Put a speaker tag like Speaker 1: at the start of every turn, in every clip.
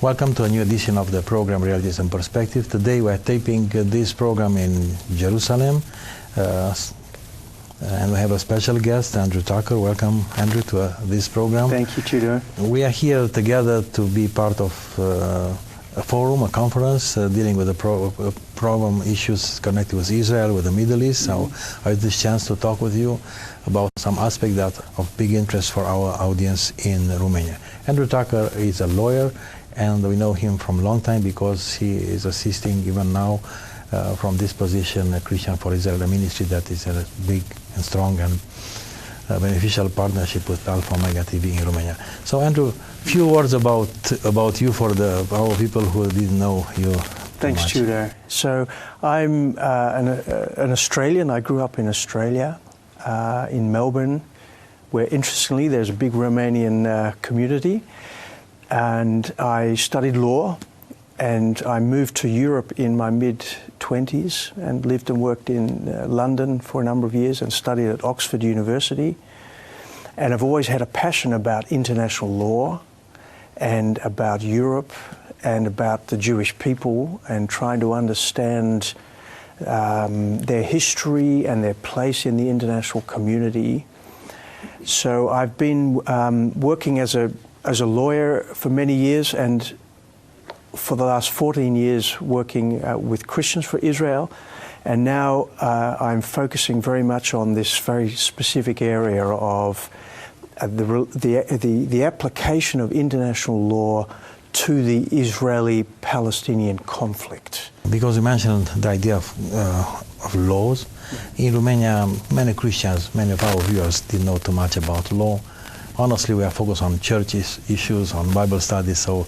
Speaker 1: Welcome to a new edition of the program Realități and Perspective. Today we are taping this program in Jerusalem and we have a special guest, Andrew Tucker. Welcome, Andrew, to this program.
Speaker 2: Thank you, Tudor.
Speaker 1: We are here together to be part of a forum, a conference dealing with the problem issues connected with Israel, with the Middle East. So I had this chance to talk with you about some aspect that of big interest for our audience in Romania. Andrew Tucker is a lawyer, and we know him from a long time because he is assisting even now from this position, Christian for Israel, a ministry that is a big and strong and beneficial partnership with Alpha Omega TV in Romania. So Andrew, few words about you for our people who didn't know you.
Speaker 2: Thanks, Tudor. So I'm an Australian. I grew up in Australia, in Melbourne, where interestingly there's a big Romanian community. And I studied law, and I moved to Europe in my mid-20s and lived and worked in London for a number of years and studied at Oxford University. And I've always had a passion about international law and about Europe and about the Jewish people and trying to understand their history and their place in the international community. So I've been working as a lawyer for many years, and for the last 14 years working with Christians for Israel, and now I'm focusing very much on this very specific area of the application of international law to the Israeli-Palestinian conflict.
Speaker 1: Because you mentioned the idea of laws, in Romania many Christians, many of our viewers didn't know too much about law. Honestly, we are focused on church issues, on Bible studies, so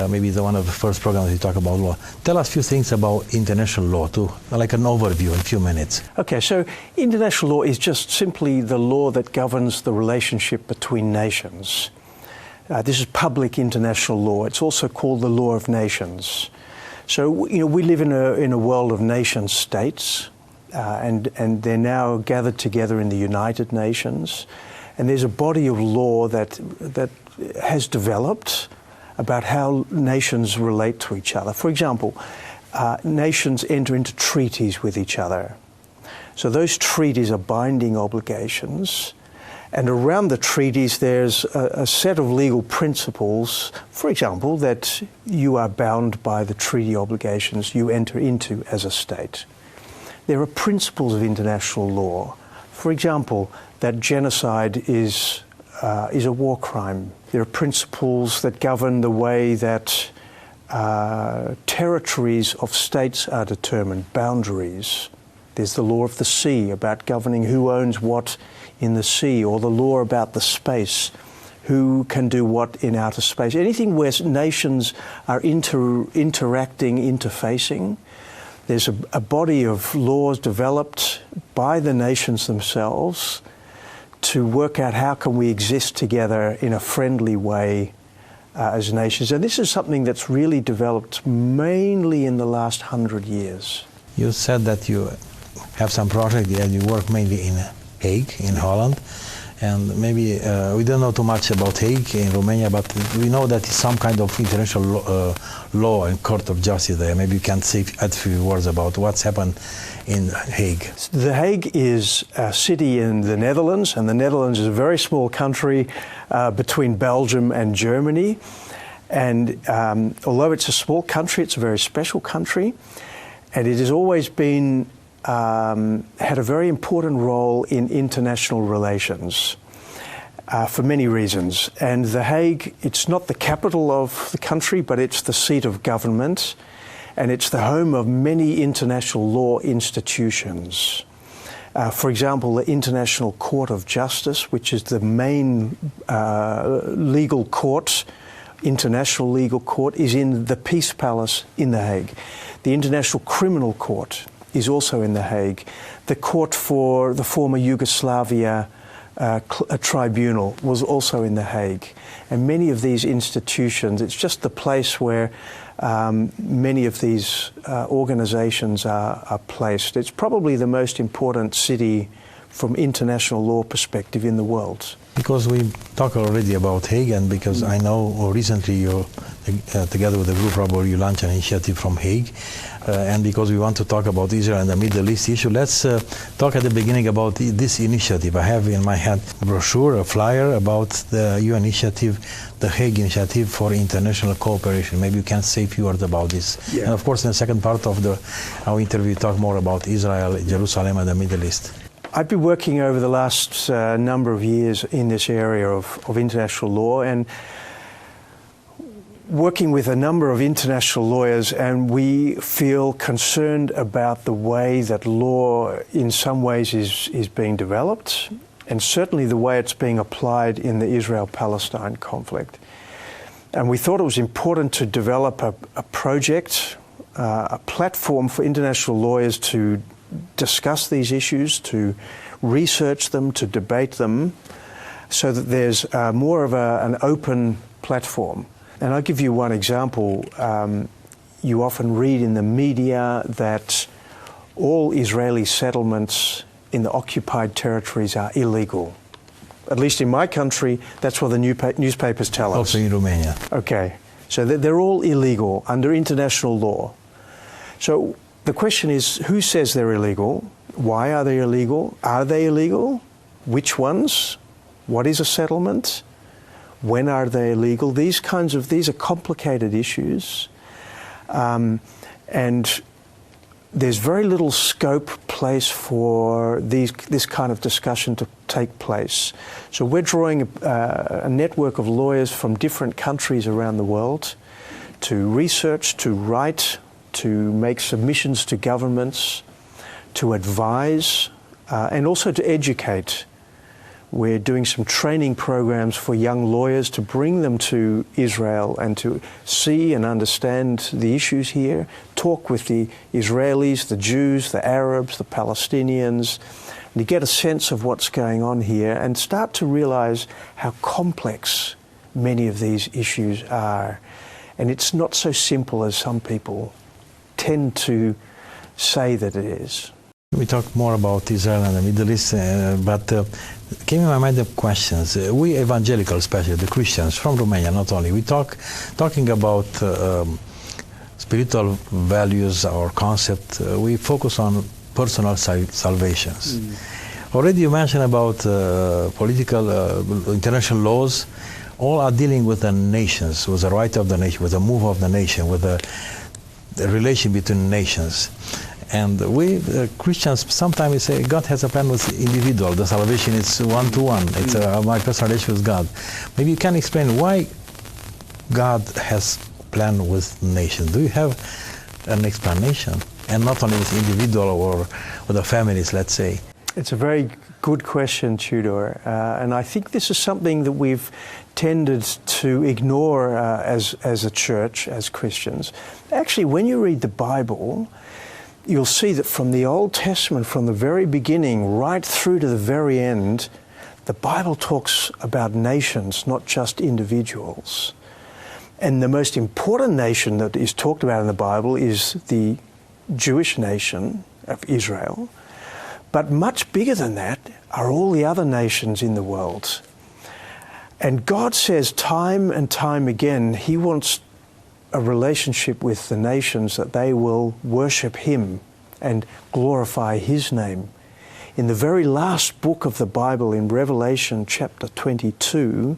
Speaker 1: maybe it's one of the first programs we talk about law. Tell us a few things about international law, too, like an overview in a few minutes.
Speaker 2: Okay, so international law is just simply the law that governs the relationship between nations. This is public international law. It's also called the law of nations. So, you know, we live in a world of nation states, and they're now gathered together in the United Nations. And there's a body of law that has developed about how nations relate to each other. For example, nations enter into treaties with each other. So those treaties are binding obligations. And around the treaties, there's a set of legal principles, for example, that you are bound by the treaty obligations you enter into as a state. There are principles of international law. For example, that genocide is a war crime. There are principles that govern the way that territories of states are determined, boundaries. There's the law of the sea about governing who owns what in the sea, or the law about the space, who can do what in outer space. Anything where nations are interacting, interfacing. There's a body of laws developed by the nations themselves to work out how can we exist together in a friendly way as nations. And this is something that's really developed mainly in the last 100 years.
Speaker 1: You said that you have some project and you work mainly in Hague, in Holland. And maybe we don't know too much about Hague in Romania, but we know that it's some kind of international law and court of justice there. Maybe you can add a few words about what's happened in Hague.
Speaker 2: The Hague is a city in the Netherlands, and the Netherlands is a very small country between Belgium and Germany. And although it's a small country, it's a very special country, and it has always been had a very important role in international relations for many reasons. And The Hague, it's not the capital of the country, but it's the seat of government, and it's the home of many international law institutions. For example, the International Court of Justice, which is the main legal court, international legal court, is in the Peace Palace in The Hague. The International Criminal Court is also in The Hague. The court for the former Yugoslavia tribunal was also in The Hague. And many of these institutions, it's just the place where many of these organizations are placed. It's probably the most important city from international law perspective in the world?
Speaker 1: Because we talk already about Hague, and because I know recently you, together with the group, probably you launched an initiative from Hague, and because we want to talk about Israel and the Middle East issue, let's talk at the beginning about this initiative. I have in my hand a brochure, a flyer about the UN initiative, the Hague Initiative for International Cooperation. Maybe you can say a few words about this.
Speaker 2: Yeah.
Speaker 1: And of course, in the second part of our interview, talk more about Israel, Jerusalem, and the Middle East.
Speaker 2: I've been working over the last number of years in this area of international law, and working with a number of international lawyers, and we feel concerned about the way that law in some ways is being developed, and certainly the way it's being applied in the Israel-Palestine conflict. And we thought it was important to develop a project, a platform for international lawyers to discuss these issues, to research them, to debate them, so that there's more of an open platform. And I'll give you one example. You often read in the media that all Israeli settlements in the occupied territories are illegal. At least in my country, that's what the newspapers tell us.
Speaker 1: Also in Romania.
Speaker 2: Okay, so they're all illegal under international law. So the question is, who says they're illegal? Why are they illegal? Are they illegal? Which ones? What is a settlement? When are they illegal? These are complicated issues, and there's very little place for this kind of discussion to take place. So we're drawing a network of lawyers from different countries around the world to research, to write, to make submissions to governments, to advise, and also to educate. We're doing some training programs for young lawyers to bring them to Israel and to see and understand the issues here, talk with the Israelis, the Jews, the Arabs, the Palestinians, and to get a sense of what's going on here and start to realize how complex many of these issues are. And it's not so simple as some people tend to say that it is.
Speaker 1: We talk more about Israel and the Middle East, but came in my mind the questions. We evangelical, especially the Christians from Romania, not only, we talking about spiritual values or concept. We focus on personal salvations. Already you mentioned about political international laws. All are dealing with the nations, with the right of the nation, with the move of the nation, with the relation between nations. And we Christians sometimes say God has a plan with individual. The salvation is one-to-one. It's my personal relationship with God. Maybe you can explain why God has plan with nations. Do you have an explanation? And not only with individual or with the families, let's say.
Speaker 2: It's a very good question, Tudor. And I think this is something that we've tended to ignore as a church, as Christians. Actually, when you read the Bible, you'll see that from the Old Testament, from the very beginning, right through to the very end, the Bible talks about nations, not just individuals. And the most important nation that is talked about in the Bible is the Jewish nation of Israel. But much bigger than that are all the other nations in the world. And God says time and time again, He wants a relationship with the nations, that they will worship Him and glorify His name. In the very last book of the Bible, in Revelation chapter 22,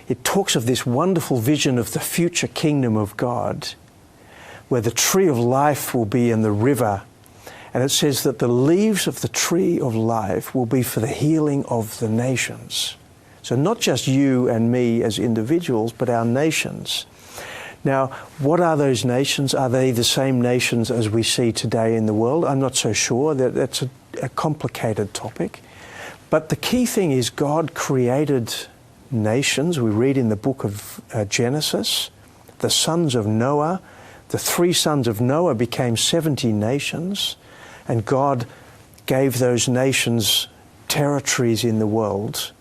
Speaker 2: it talks of this wonderful vision of the future kingdom of God, where the tree of life will be in the river. And it says that the leaves of the tree of life will be for the healing of the nations. So not just you and me as individuals, but our nations. Now, what are those nations? Are they the same nations as we see today in the world? I'm not so sure. That's a complicated topic. But the key thing is God created nations. We read in the book of Genesis, the sons of Noah, the 3 sons of Noah became 70 nations, and God gave those nations territories in the world,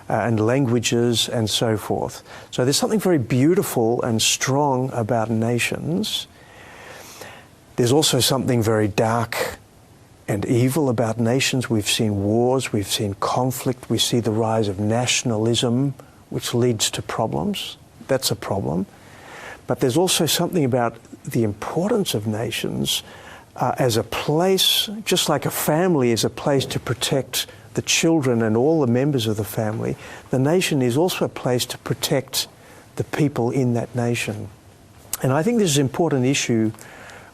Speaker 2: and languages and so forth. So there's something very beautiful and strong about nations. There's also something very dark and evil about nations. We've seen wars, we've seen conflict, we see the rise of nationalism, which leads to problems. That's a problem. But there's also something about the importance of nations as a place, just like a family is a place to protect the children and all the members of the family, the nation is also a place to protect the people in that nation. And I think this is an important issue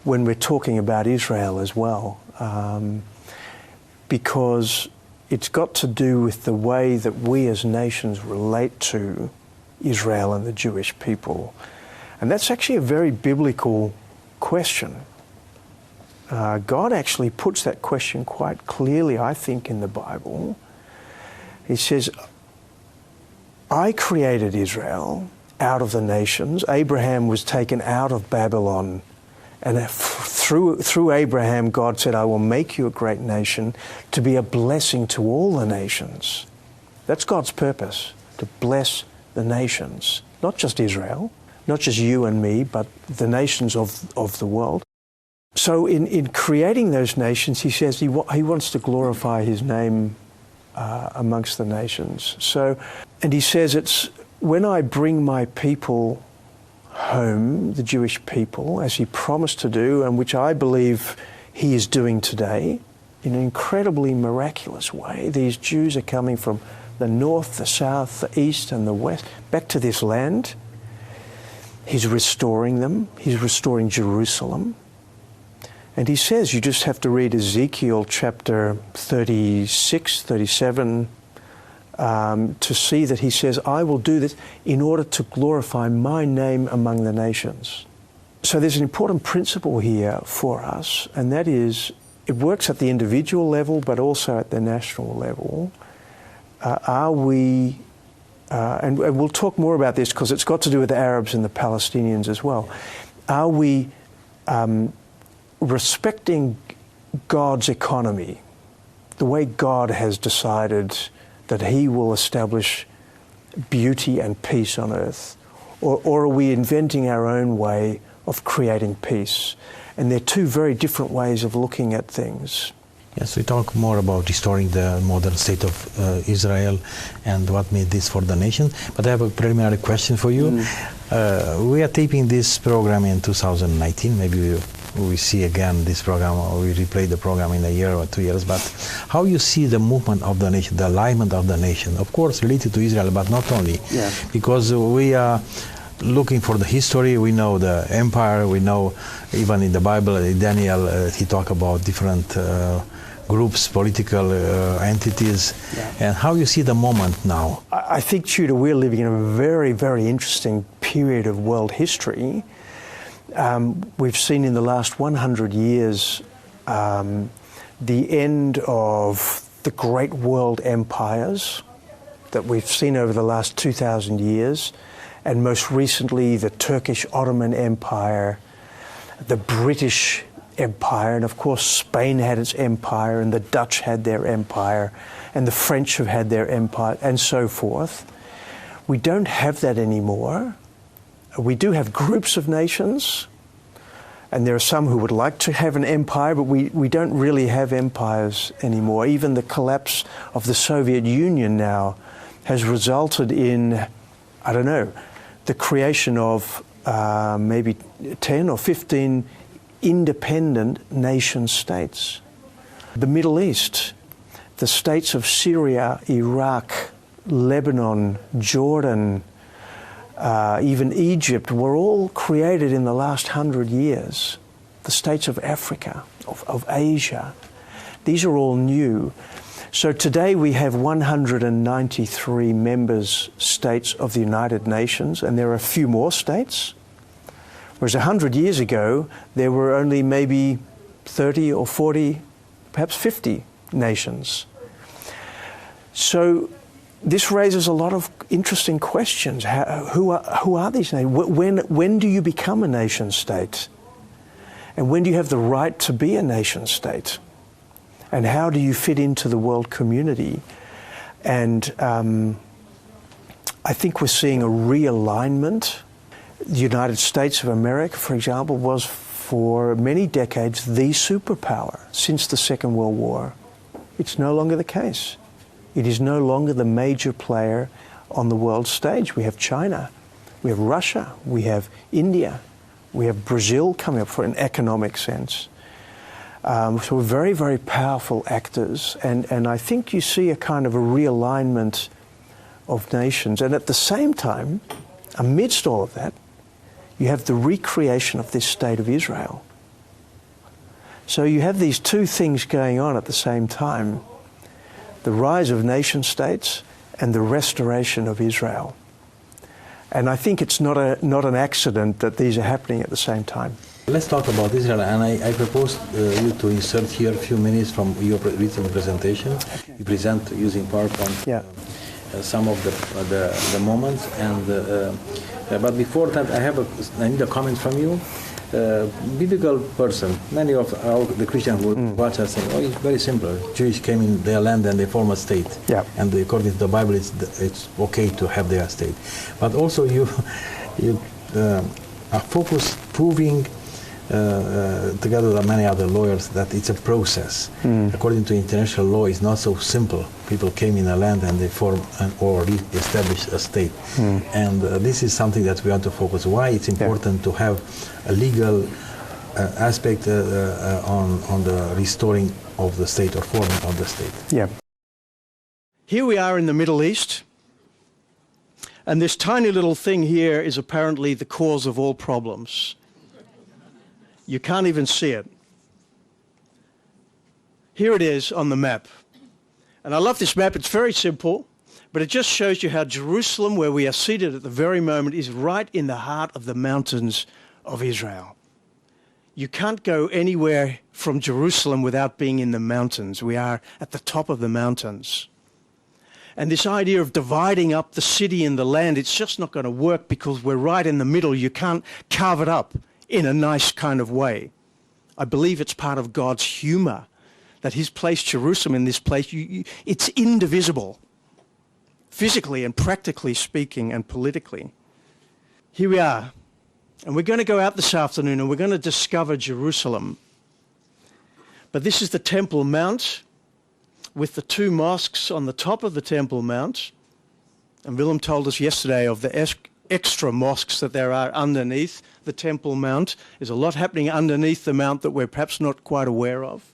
Speaker 2: when we're talking about Israel as well, because it's got to do with the way that we as nations relate to Israel and the Jewish people. And that's actually a very biblical question. God actually puts that question quite clearly, I think, in the Bible. He says, I created Israel out of the nations. Abraham was taken out of Babylon. And through Abraham, God said, I will make you a great nation to be a blessing to all the nations. That's God's purpose, to bless the nations. Not just Israel, not just you and me, but the nations of the world. So in creating those nations, he says he wants to glorify his name amongst the nations. So, and he says it's when I bring my people home, the Jewish people, as he promised to do, and which I believe he is doing today, in an incredibly miraculous way. These Jews are coming from the north, the south, the east, and the west, back to this land. He's restoring them. He's restoring Jerusalem. And he says, you just have to read Ezekiel chapter 36, 37, to see that he says, I will do this in order to glorify my name among the nations. So there's an important principle here for us, and that is, it works at the individual level, but also at the national level. Are we, and we'll talk more about this because it's got to do with the Arabs and the Palestinians as well. Are we respecting God's economy, the way God has decided that he will establish beauty and peace on earth? Or are we inventing our own way of creating peace? And they're two very different ways of looking at things.
Speaker 1: Yes, we talk more about restoring the modern state of Israel and what made this for the nation. But I have a preliminary question for you. We are taping this program in 2019. Maybe we see again this program, or we replay the program in a year or 2 years. But how you see the movement of the nation, the alignment of the nation, of course related to Israel, but not only. Yeah. Because we are looking for the history. We know the empire. We know even in the Bible, Daniel, he talked about different groups, political entities, and how you see the moment now?
Speaker 2: I think, Tudor, we're living in a very, very interesting period of world history. We've seen in the last 100 years the end of the great world empires that we've seen over the last 2,000 years, and most recently the Turkish Ottoman Empire, the British Empire, and of course Spain had its empire, and the Dutch had their empire, and the French have had their empire, and so forth. We don't have that anymore. We do have groups of nations, and there are some who would like to have an empire, but we don't really have empires anymore. Even the collapse of the Soviet Union now has resulted in, I don't know, the creation of maybe 10 or 15 independent nation states. The Middle East, the states of Syria, Iraq, Lebanon, Jordan, even Egypt were all created in the last 100 years. The states of Africa, of Asia, these are all new. So today we have 193 members states of the United Nations, and there are a few more states. Whereas 100 years ago, there were only maybe 30 or 40, perhaps 50 nations. So this raises a lot of interesting questions. Who are these nations? When do you become a nation state? And when do you have the right to be a nation state? And how do you fit into the world community? And I think we're seeing a realignment. The United States of America, for example, was for many decades the superpower since the Second World War. It's no longer the case. It is no longer the major player on the world stage. We have China, we have Russia, we have India, we have Brazil coming up for an economic sense. So we're very, very powerful actors, and I think you see a kind of a realignment of nations. And at the same time, amidst all of that, you have the recreation of this state of Israel. So you have these two things going on at the same time: the rise of nation states and the restoration of Israel. And I think it's not an accident that these are happening at the same time.
Speaker 1: Let's talk about Israel, and I propose you to insert here a few minutes from your written presentation. Okay. You present using PowerPoint. Yeah. Some of the moments, and but before that, I need a comment from you. Biblical person, many of the Christians will watch us saying, "Oh, it's very simple. Jews came in their land and they form a state, and according to the Bible, it's okay to have their state." But also, you are focused proving. Together with many other lawyers, that it's a process. According to international law, it's not so simple. People came in a land and they form or re-establish a state. And this is something that we want to focus. Why it's important to have a legal aspect on the restoring of the state or forming of the state. Yeah.
Speaker 3: Here we are in the Middle East, and this tiny little thing here is apparently the cause of all problems. You can't even see it. Here it is on the map. And I love this map. It's very simple, but it just shows you how Jerusalem, where we are seated at the very moment, is right in the heart of the mountains of Israel. You can't go anywhere from Jerusalem without being in the mountains. We are at the top of the mountains. And this idea of dividing up the city and the land, it's just not going to work because we're right in the middle. You can't carve it up in a nice kind of way. I believe it's part of God's humor that He's placed Jerusalem in this place. It's indivisible, physically and practically speaking and politically. Here we are, and we're going to go out this afternoon and we're going to discover Jerusalem. But this is the Temple Mount with the two mosques on the top of the Temple Mount. And Willem told us yesterday of the extra mosques that there are underneath the Temple Mount. There's a lot happening underneath the mount that we're perhaps not quite aware of.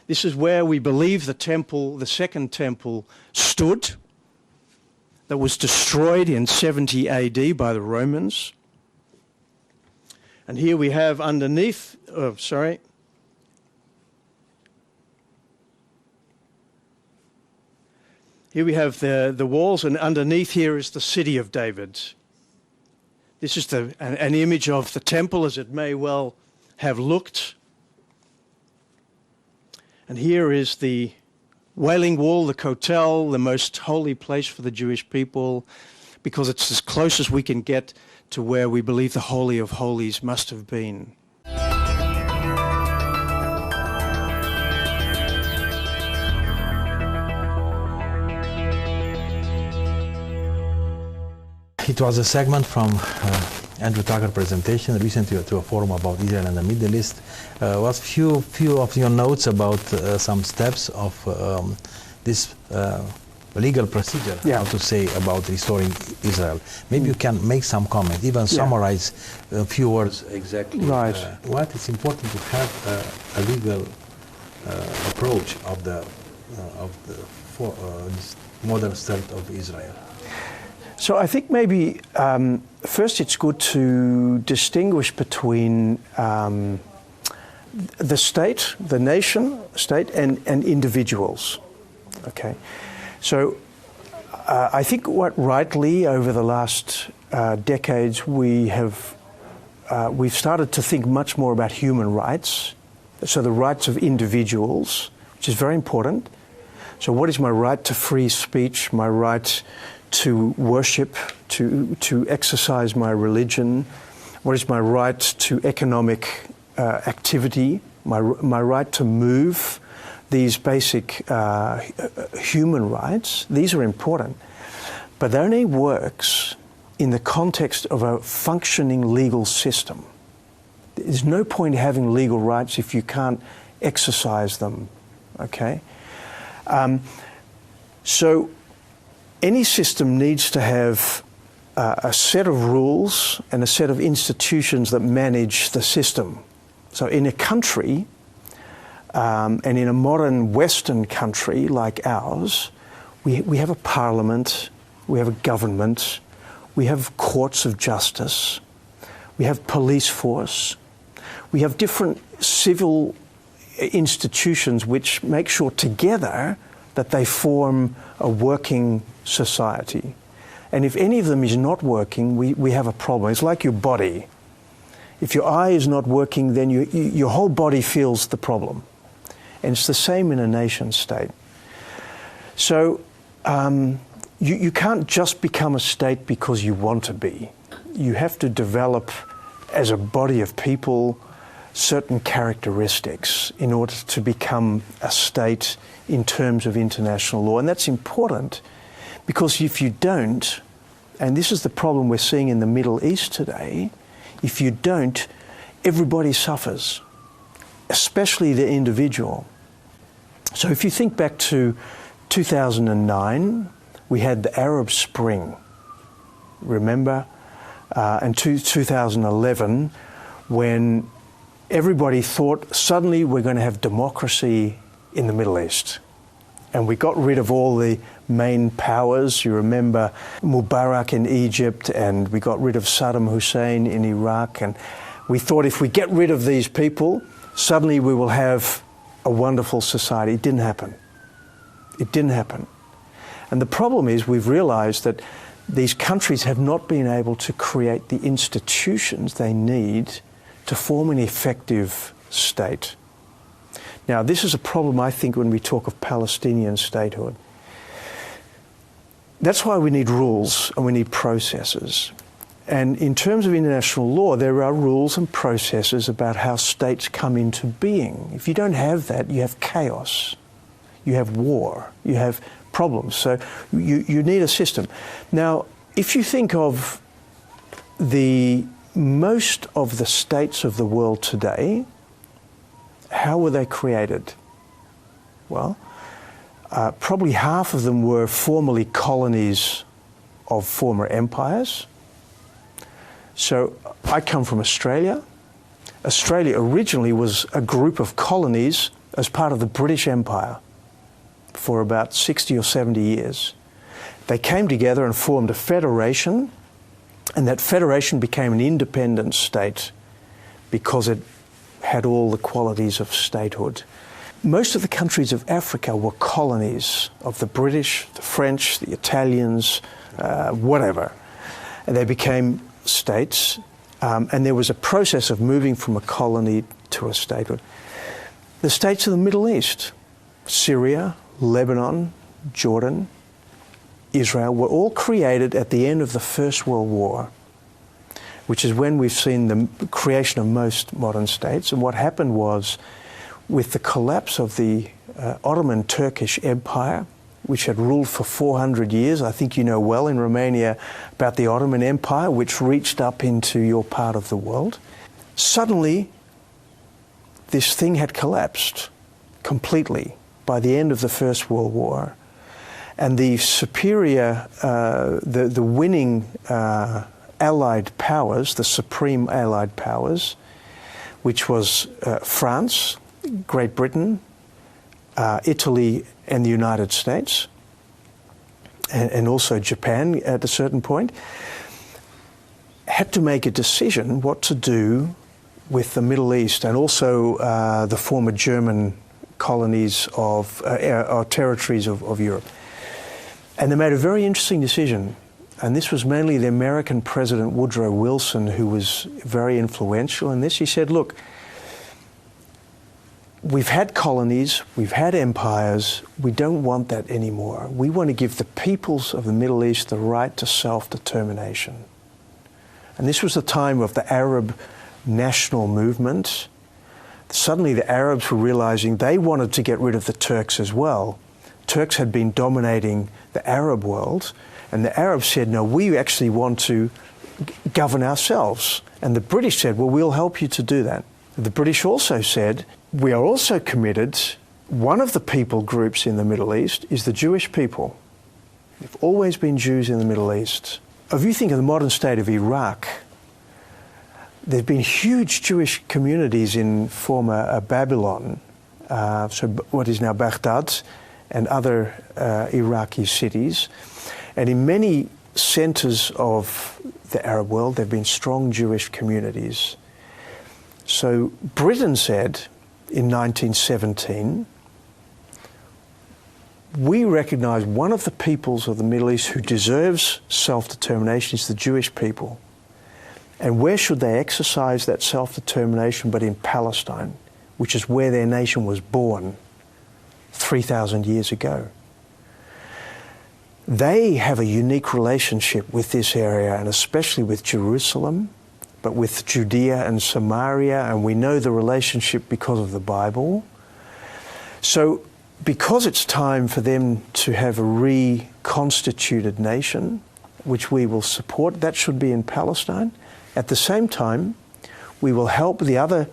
Speaker 3: This is where we believe the temple, the second temple, stood, that was destroyed in 70 AD by the Romans. And here we have underneath, here we have the walls, and underneath here is the city of David. This is an image of the temple as it may well have looked. And here is the Wailing Wall, the Kotel, the most holy place for the Jewish people, because it's as close as we can get to where we believe the Holy of Holies must have been.
Speaker 1: It was a segment from Andrew Tucker's presentation recently to a forum about Israel and the Middle East. Was few of your notes about some steps of this legal procedure, how to say, about restoring Israel. Maybe you can make some comment, even summarize a few words exactly.
Speaker 2: Right.
Speaker 1: What is important to have a legal approach of the this modern state of Israel.
Speaker 2: So I think maybe first it's good to distinguish between the state, the nation state, and individuals. Okay, so I think what rightly over the last decades we've started to think much more about human rights. So the rights of individuals, which is very important. So what is my right to free speech, my right to worship, to exercise my religion? What is my right to economic activity, my right to move? These basic human rights, these are important, but that only works in the context of a functioning legal system. There's no point having legal rights if you can't exercise them, okay? So any system needs to have a set of rules and a set of institutions that manage the system. So in a country, and in a modern Western country like ours, we have a parliament, we have a government, we have courts of justice, we have police force, we have different civil institutions which make sure together that they form a working society. And if any of them is not working, we have a problem. It's like your body. If your eye is not working, then your whole body feels the problem. And it's the same in a nation state. So you can't just become a state because you want to be. You have to develop as a body of people certain characteristics in order to become a state in terms of international law. And that's important because if you don't, and this is the problem we're seeing in the Middle East today, if you don't, everybody suffers, especially the individual. So if you think back to 2009, we had the Arab Spring, remember? And 2011, when everybody thought suddenly we're going to have democracy in the Middle East. And we got rid of all the main powers. You remember Mubarak in Egypt, and we got rid of Saddam Hussein in Iraq. And we thought if we get rid of these people, suddenly we will have a wonderful society. It didn't happen. It didn't happen. And the problem is we've realized that these countries have not been able to create the institutions they need to form an effective state. Now, this is a problem, I think, when we talk of Palestinian statehood. That's why we need rules and we need processes. And in terms of international law, there are rules and processes about how states come into being. If you don't have that, you have chaos, you have war, you have problems. So you need a system. Now, if you think of most of the states of the world today, how were they created? Well, probably half of them were formerly colonies of former empires. So I come from Australia. Australia originally was a group of colonies as part of the British Empire for about 60 or 70 years. They came together and formed a federation, and that federation became an independent state because it had all the qualities of statehood. Most of the countries of Africa were colonies of the British, the French, the Italians, whatever. And they became states, and there was a process of moving from a colony to a statehood. The states of the Middle East, Syria, Lebanon, Jordan, Israel, were all created at the end of the First World War, which is when we've seen the creation of most modern states. And what happened was, with the collapse of the Ottoman Turkish Empire, which had ruled for 400 years, I think you know well in Romania about the Ottoman Empire, which reached up into your part of the world. Suddenly, this thing had collapsed completely by the end of the First World War. And the superior, the winning Allied powers, the supreme Allied powers, which was France, Great Britain, Italy, and the United States, and also Japan at a certain point, had to make a decision what to do with the Middle East and also the former German colonies of or territories of Europe. And they made a very interesting decision. And this was mainly the American President Woodrow Wilson, who was very influential in this. He said, look, we've had colonies, we've had empires, we don't want that anymore. We want to give the peoples of the Middle East the right to self-determination. And this was the time of the Arab national movement. Suddenly the Arabs were realizing they wanted to get rid of the Turks as well. Turks had been dominating the Arab world, and the Arabs said, no, we actually want to govern ourselves. And the British said, well, we'll help you to do that. The British also said, we are also committed. One of the people groups in the Middle East is the Jewish people. There've always been Jews in the Middle East. If you think of the modern state of Iraq, there's been huge Jewish communities in former Babylon, so what is now Baghdad, and other Iraqi cities. And in many centres of the Arab world, there have been strong Jewish communities. So Britain said in 1917, we recognise one of the peoples of the Middle East who deserves self-determination is the Jewish people. And where should they exercise that self-determination but in Palestine, which is where their nation was born 3,000 years ago. They have a unique relationship with this area, and especially with Jerusalem, but with Judea and Samaria, and we know the relationship because of the Bible. So because it's time for them to have a reconstituted nation, which we will support, that should be in Palestine. At the same time, we will help the other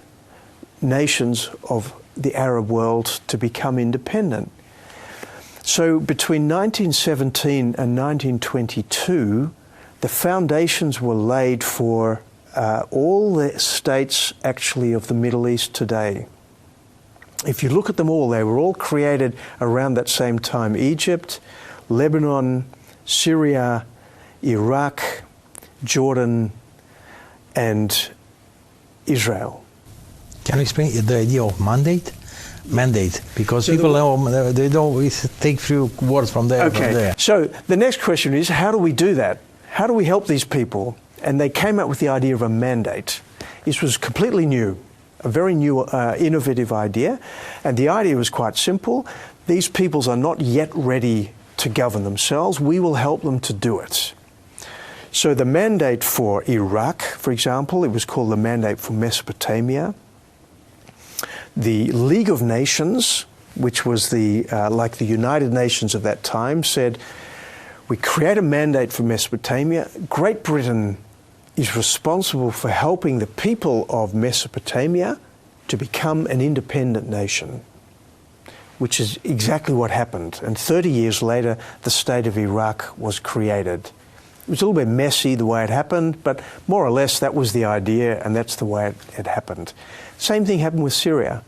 Speaker 2: nations of the Arab world to become independent. So between 1917 and 1922, the foundations were laid for all the states actually of the Middle East today. If you look at them all, they were all created around that same time. Egypt, Lebanon, Syria, Iraq, Jordan, and Israel.
Speaker 1: Can you explain the idea of mandate? Mandate, because so people know, they don't take few words from there.
Speaker 2: Okay,
Speaker 1: from there.
Speaker 2: So the next question is, how do we do that? How do we help these people? And they came up with the idea of a mandate. This was completely new, a very new, innovative idea. And the idea was quite simple. These peoples are not yet ready to govern themselves. We will help them to do it. So the mandate for Iraq, for example, it was called the mandate for Mesopotamia. The League of Nations, which was the like the United Nations of that time, said, we create a mandate for Mesopotamia. Great Britain is responsible for helping the people of Mesopotamia to become an independent nation, which is exactly what happened. And 30 years later, the state of Iraq was created. It was a little bit messy the way it happened, but more or less that was the idea, and that's the way it happened. Same thing happened with Syria.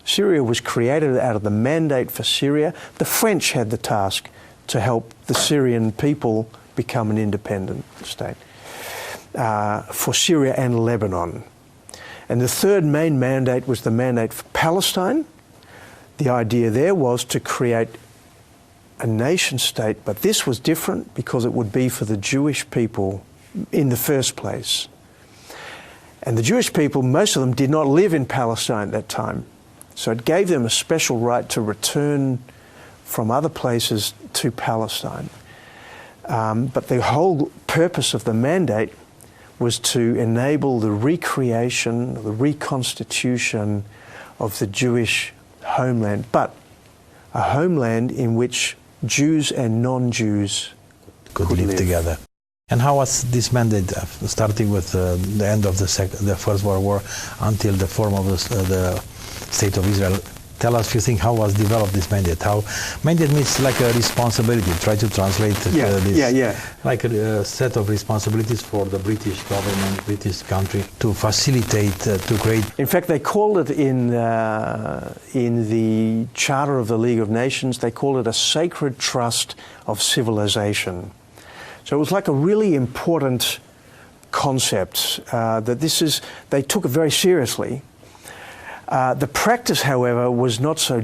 Speaker 2: Syria was created out of the mandate for Syria. The French had the task to help the Syrian people become an independent state for Syria and Lebanon. And the third main mandate was the mandate for Palestine. The idea there was to create a nation state, but this was different because it would be for the Jewish people in the first place. And the Jewish people, most of them did not live in Palestine at that time. So it gave them a special right to return from other places to Palestine. But the whole purpose of the mandate was to enable the recreation, the reconstitution of the Jewish homeland, but a homeland in which Jews and non-Jews could live
Speaker 1: together. And how was this mandate, starting with the end of the First World War until the form of the State of Israel? Tell us if you think how was developed this mandate. How mandate means like a responsibility. Try to translate this. Like a set of responsibilities for the British government, British country to facilitate, to create.
Speaker 2: In fact, they called it in the Charter of the League of Nations, they called it a sacred trust of civilization. So it was like a really important concept that they took it very seriously. The practice, however, was not so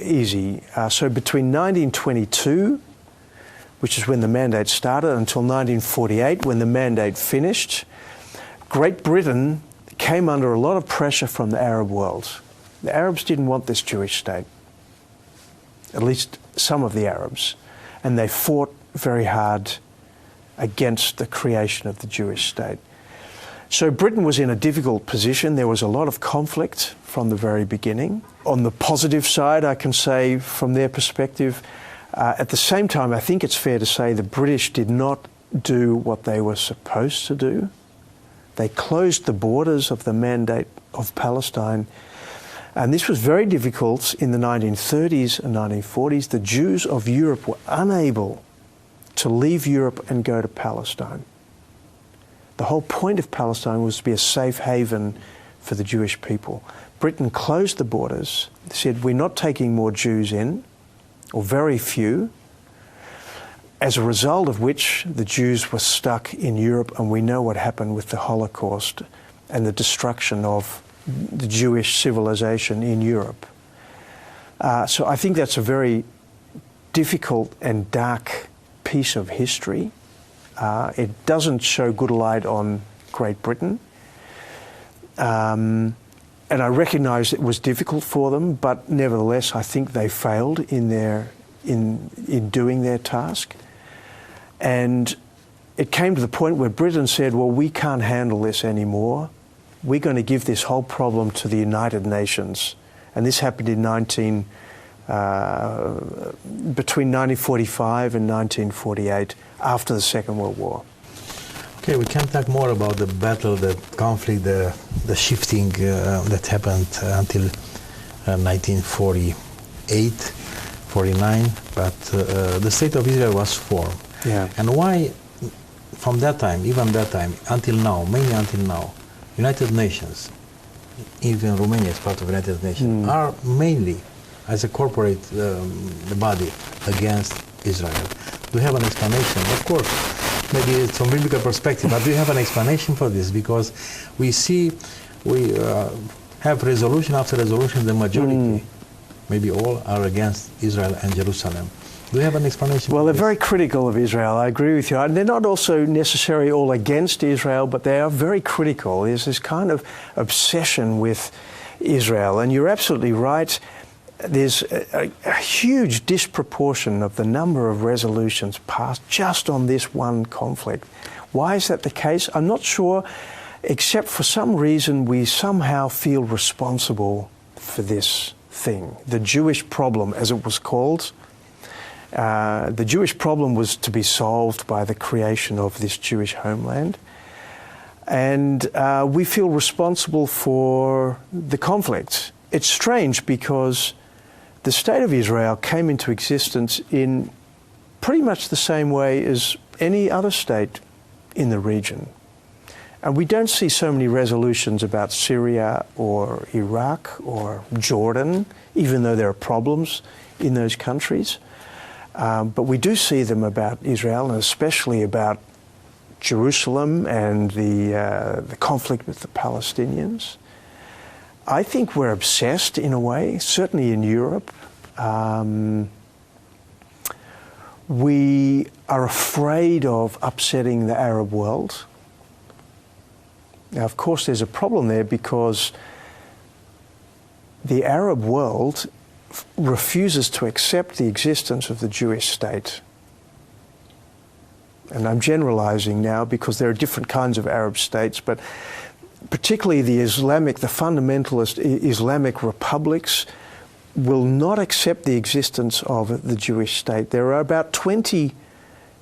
Speaker 2: easy. So between 1922, which is when the mandate started, until 1948, when the mandate finished, Great Britain came under a lot of pressure from the Arab world. The Arabs didn't want this Jewish state, at least some of the Arabs, and they fought very hard against the creation of the Jewish state. So Britain was in a difficult position. There was a lot of conflict from the very beginning. On the positive side, I can say from their perspective, at the same time, I think it's fair to say the British did not do what they were supposed to do. They closed the borders of the Mandate of Palestine. And this was very difficult in the 1930s and 1940s. The Jews of Europe were unable to leave Europe and go to Palestine. The whole point of Palestine was to be a safe haven for the Jewish people. Britain closed the borders, said we're not taking more Jews in, or very few, as a result of which the Jews were stuck in Europe, and we know what happened with the Holocaust and the destruction of the Jewish civilization in Europe. So I think that's a very difficult and dark piece of history. It doesn't show good light on Great Britain. And I recognise it was difficult for them, but nevertheless I think they failed in doing their task. And it came to the point where Britain said, well, we can't handle this anymore. We're going to give this whole problem to the United Nations. And this happened in between 1945 and 1948, after the Second World War.
Speaker 1: Okay, we can talk more about the battle, the conflict, the shifting that happened until 1948, 49, but the State of Israel was formed.
Speaker 2: Yeah.
Speaker 1: And why, from that time, even that time, until now, mainly until now, United Nations, even Romania is part of United Nations, are mainly as a corporate body against Israel. Do you have an explanation? Of course, maybe it's from biblical perspective, but do you have an explanation for this? Because we see, we have resolution after resolution, the majority, maybe all, are against Israel and Jerusalem. Do you have an explanation?
Speaker 2: Well, they're very critical of Israel, I agree with you. And they're not also necessarily all against Israel, but they are very critical. There's this kind of obsession with Israel. And you're absolutely right. There's a huge disproportion of the number of resolutions passed just on this one conflict. Why is that the case? I'm not sure, except for some reason we somehow feel responsible for this thing. The Jewish problem, as it was called. The Jewish problem was to be solved by the creation of this Jewish homeland. And we feel responsible for the conflict. It's strange because the State of Israel came into existence in pretty much the same way as any other state in the region. And we don't see so many resolutions about Syria or Iraq or Jordan, even though there are problems in those countries. But we do see them about Israel, and especially about Jerusalem and the conflict with the Palestinians. I think we're obsessed in a way, certainly in Europe. We are afraid of upsetting the Arab world. Now, of course, there's a problem there because the Arab world refuses to accept the existence of the Jewish state. And I'm generalizing now because there are different kinds of Arab states, but particularly the fundamentalist Islamic republics will not accept the existence of the Jewish state. There are about 20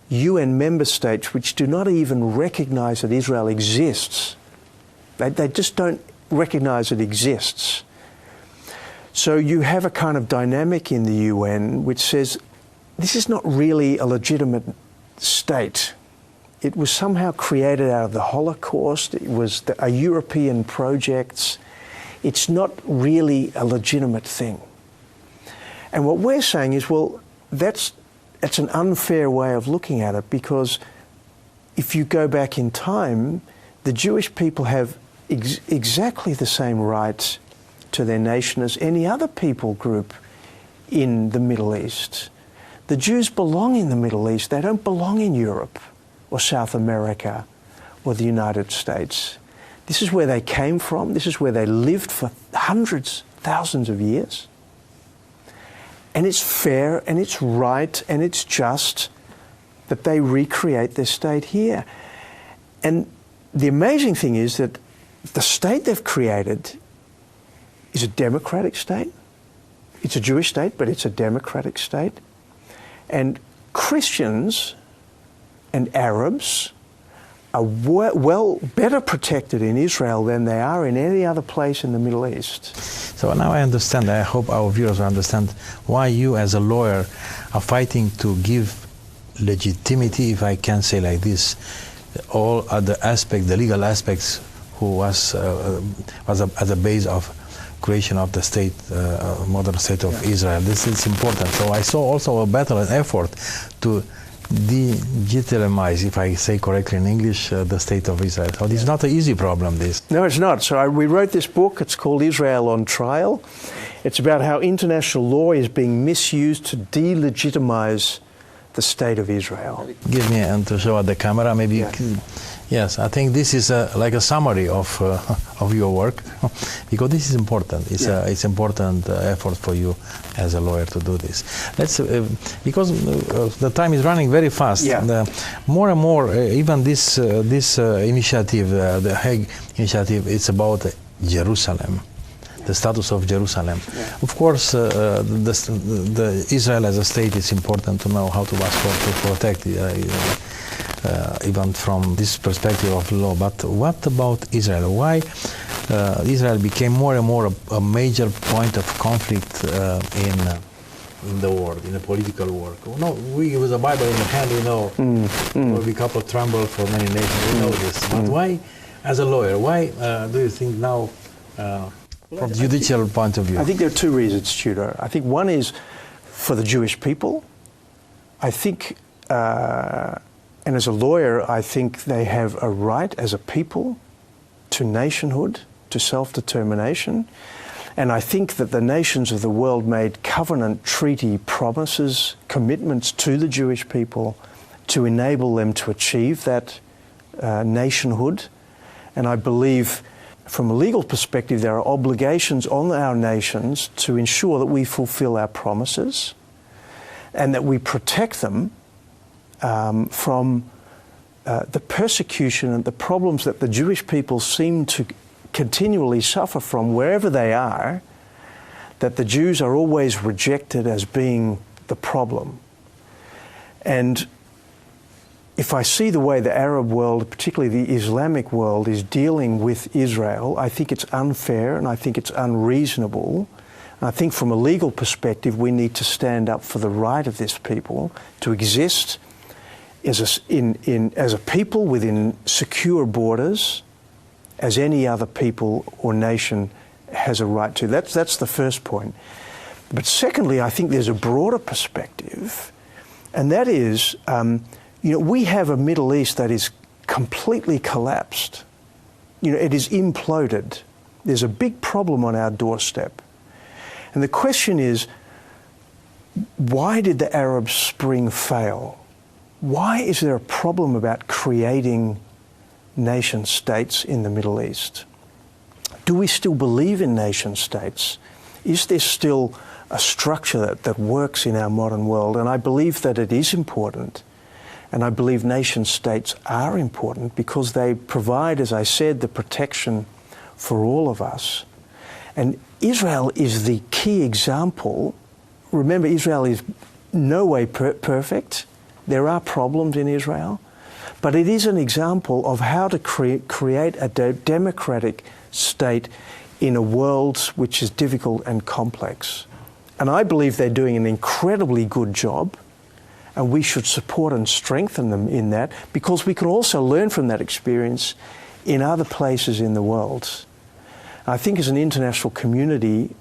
Speaker 2: UN member states which do not even recognize that Israel exists. They just don't recognize it exists. So you have a kind of dynamic in the UN which says this is not really a legitimate state. It was somehow created out of the Holocaust. It was a European project. It's not really a legitimate thing. And what we're saying is, well, that's an unfair way of looking at it, because if you go back in time, the Jewish people have exactly the same rights to their nation as any other people group in the Middle East. The Jews belong in the Middle East. They don't belong in Europe or South America or the United States. This is where they came from. This is where they lived for hundreds, thousands of years. And it's fair and it's right and it's just that they recreate their state here. And the amazing thing is that the state they've created is a democratic state. It's a Jewish state, but it's a democratic state. And Christians and Arabs are better protected in Israel than they are in any other place in the Middle East.
Speaker 1: So now I understand, I hope our viewers understand why you as a lawyer are fighting to give legitimacy, if I can say like this, all other aspects, the legal aspects, who was at the base of creation of the state, modern state of Israel. This is important. So I saw also a battle and effort to delegitimize, if I say correctly in English, the state of Israel. So this is not an easy problem, this.
Speaker 2: No, it's not. So we wrote this book. It's called Israel on Trial. It's about how international law is being misused to delegitimize the state of Israel.
Speaker 1: Give me and to show at the camera, maybe.
Speaker 2: Yeah.
Speaker 1: Yes, I think this is like a summary of your work, because this is important. It's important effort for you as a lawyer to do this. Let's because the time is running very fast.
Speaker 2: Yeah.
Speaker 1: More and more, even this initiative, the Hague initiative, it's about Jerusalem, the status of Jerusalem.
Speaker 2: Yeah.
Speaker 1: Of course, the Israel as a state, it's important to know how to ask for to protect. Even from this perspective of law. But what about Israel? Why Israel became more and more a major point of conflict in the world, in the political world? No, we with the Bible in the hand, we know will be couple tremble for many nations. We know this. But why, as a lawyer, why do you think now, from the judicial point of view?
Speaker 2: I think there are two reasons, Tudor. I think one is for the Jewish people. I think. And as a lawyer, I think they have a right as a people to nationhood, to self-determination. And I think that the nations of the world made covenant treaty promises, commitments to the Jewish people to enable them to achieve that nationhood. And I believe from a legal perspective, there are obligations on our nations to ensure that we fulfill our promises and that we protect them from the persecution and the problems that the Jewish people seem to continually suffer from wherever they are, that the Jews are always rejected as being the problem. And if I see the way the Arab world, particularly the Islamic world, is dealing with Israel, I think it's unfair and I think it's unreasonable. And I think from a legal perspective, we need to stand up for the right of this people to exist as a people within secure borders, as any other people or nation has a right to. That's the first point. But secondly, I think there's a broader perspective, and that is, we have a Middle East that is completely collapsed. It is imploded. There's a big problem on our doorstep. And the question is, why did the Arab Spring fail? Why is there a problem about creating nation states in the Middle East? Do we still believe in nation states? Is there still a structure that works in our modern world? And I believe that it is important. And I believe nation states are important because they provide, as I said, the protection for all of us. And Israel is the key example. Remember, Israel is no way perfect. There are problems in Israel, but it is an example of how to create a democratic state in a world which is difficult and complex. And I believe they're doing an incredibly good job, and we should support and strengthen them in that, because we can also learn from that experience in other places in the world. I think as an international community,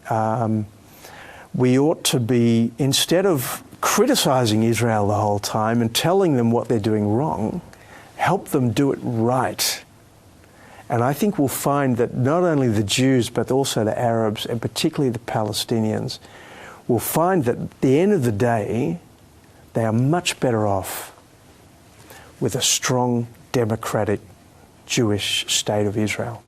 Speaker 2: we ought to be, instead of criticizing Israel the whole time and telling them what they're doing wrong, help them do it right. And I think we'll find that not only the Jews, but also the Arabs, and particularly the Palestinians, will find that at the end of the day, they are much better off with a strong, democratic, Jewish state of Israel.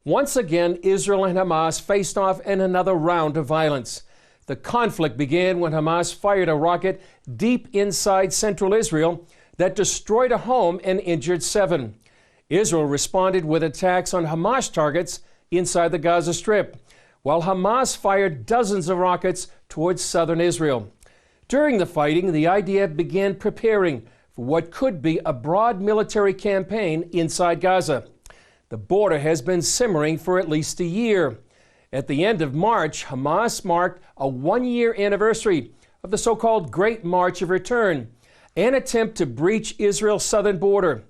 Speaker 4: Once again, Israel and Hamas faced off in another round of violence. The conflict began when Hamas fired a rocket deep inside central Israel that destroyed a home and injured 7. Israel responded with attacks on Hamas targets inside the Gaza Strip, while Hamas fired dozens of rockets towards southern Israel. During the fighting, the IDF began preparing for what could be a broad military campaign inside Gaza. The border has been simmering for at least a year. At the end of March, Hamas marked a one-year anniversary of the so-called Great March of Return, an attempt to breach Israel's southern border.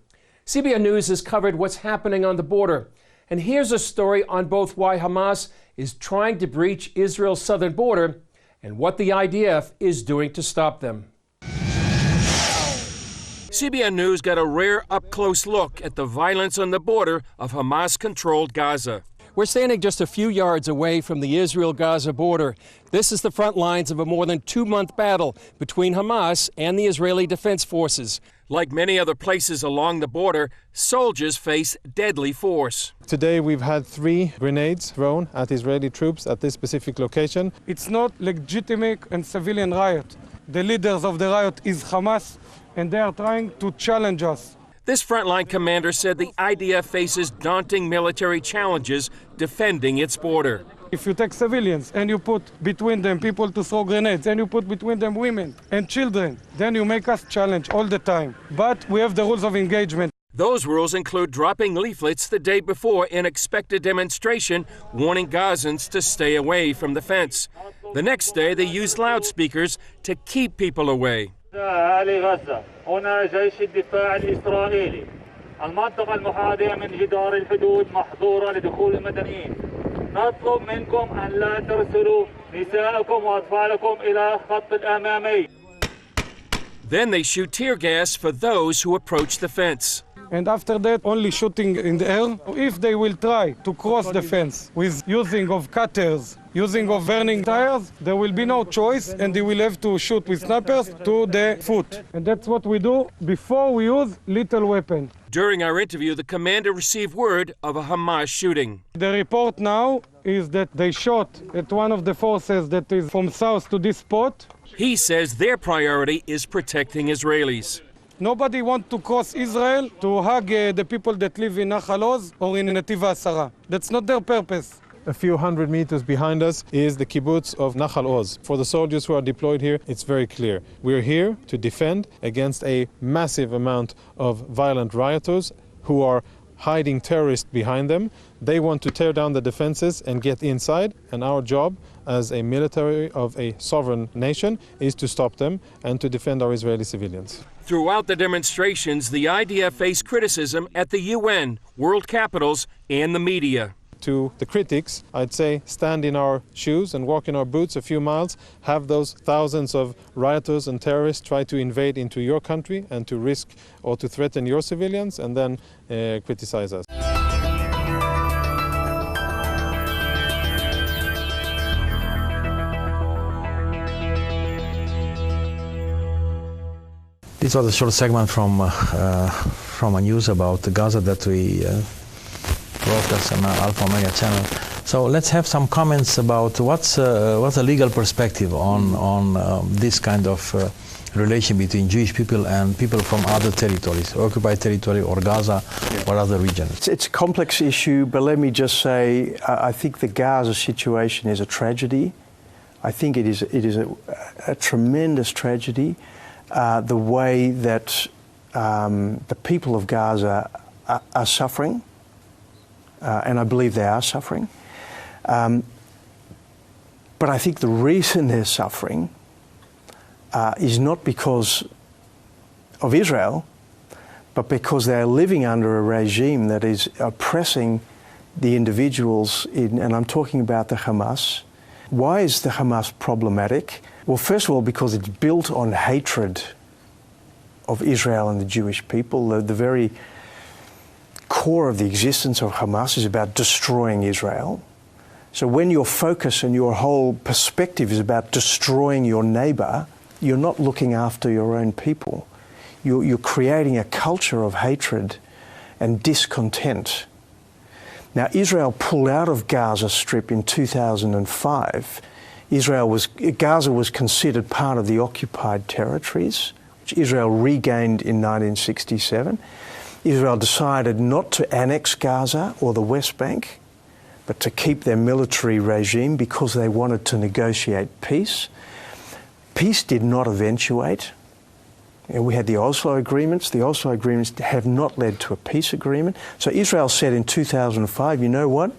Speaker 4: CBN News has covered what's happening on the border. And here's a story on both why Hamas is trying to breach Israel's southern border and what the IDF is doing to stop them. CBN News got a rare up-close look at the violence on the border of Hamas-controlled Gaza. We're standing just a few yards away from the Israel-Gaza border. This is the front lines of a more than 2-month battle between Hamas and the Israeli Defense Forces. Like many other places along the border, soldiers face deadly force.
Speaker 5: Today we've had 3 grenades thrown at Israeli troops at this specific location.
Speaker 6: It's not legitimate and civilian riot. The leaders of the riot is Hamas, and they are trying to challenge us.
Speaker 4: This frontline commander said the IDF faces daunting military challenges defending its border.
Speaker 6: If you take civilians and you put between them people to throw grenades and you put between them women and children, then you make us challenge all the time. But we have the rules of engagement.
Speaker 4: Those rules include dropping leaflets the day before an expected demonstration warning Gazans to stay away from the fence. The next day they used loudspeakers to keep people away.
Speaker 7: هنا جيش الدفاع الإسرائيلي المنطقة المحاذية من جدار الحدود محظورة لدخول المدنيين نطلب منكم أن لا ترسلوا نساءكم وأطفالكم إلى خط الأمامي.
Speaker 4: Then they shoot tear gas for those who approach the fence.
Speaker 6: And after that, only shooting in the air. If they will try to cross the fence with using of cutters, using of burning tires, there will be no choice and they will have to shoot with snipers to the foot. And that's what we do before we use lethal weapon.
Speaker 4: During our interview, the commander received word of a Hamas shooting.
Speaker 6: The report now is that they shot at one of the forces that is from south to this spot.
Speaker 4: He says their priority is protecting Israelis.
Speaker 6: Nobody wants to cross Israel to hug the people that live in Nahal Oz or in Inițitiva. That's not their purpose.
Speaker 5: A few hundred meters behind us is the kibbutz of Nahal Oz. For the soldiers who are deployed here, it's very clear. We're here to defend against a massive amount of violent rioters who are hiding terrorists behind them. They want to tear down the defenses and get inside, and our job as a military of a sovereign nation is to stop them and to defend our Israeli civilians.
Speaker 4: Throughout the demonstrations, the IDF faced criticism at the UN, world capitals, and the media.
Speaker 5: To the critics, I'd say stand in our shoes and walk in our boots a few miles, have those thousands of rioters and terrorists try to invade into your country and to risk or to threaten your civilians, and then criticize us.
Speaker 1: This was a short segment from a news about Gaza that we broadcast on our Alpha Omega channel. So let's have some comments about what's the legal perspective on this kind of relation between Jewish people and people from other territories, occupied territory or Gaza or other regions.
Speaker 2: It's a complex issue, but let me just say, I think the Gaza situation is a tragedy. I think it is a tremendous tragedy. The way that the people of Gaza are suffering, and I believe they are suffering. But I think the reason they're suffering is not because of Israel, but because they are living under a regime that is oppressing the individuals and I'm talking about the Hamas. Why is the Hamas problematic? Well, first of all, because it's built on hatred of Israel and the Jewish people. The very core of the existence of Hamas is about destroying Israel. So when your focus and your whole perspective is about destroying your neighbor, you're not looking after your own people. You're creating a culture of hatred and discontent. Now, Israel pulled out of Gaza Strip in 2005. Gaza was considered part of the occupied territories, which Israel regained in 1967. Israel decided not to annex Gaza or the West Bank, but to keep their military regime because they wanted to negotiate peace. Peace did not eventuate. And we had the Oslo agreements. The Oslo agreements have not led to a peace agreement. So Israel said in 2005, you know what?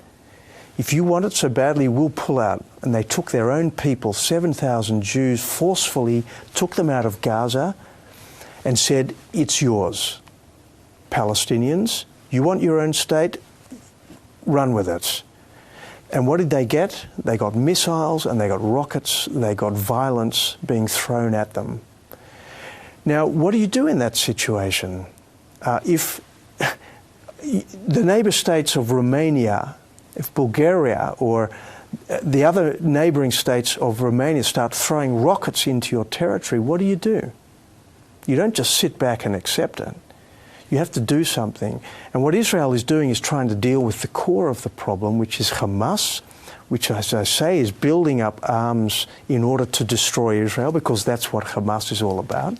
Speaker 2: If you want it so badly, we'll pull out. And they took their own people, 7,000 Jews, forcefully took them out of Gaza and said, it's yours. Palestinians, you want your own state? Run with it. And what did they get? They got missiles and they got rockets, they got violence being thrown at them. Now, what do you do in that situation? If the neighbour states of Romania, if Bulgaria or the other neighbouring states of Romania start throwing rockets into your territory, what do? You don't just sit back and accept it. You have to do something. And what Israel is doing is trying to deal with the core of the problem, which is Hamas, which, as I say, is building up arms in order to destroy Israel, because that's what Hamas is all about.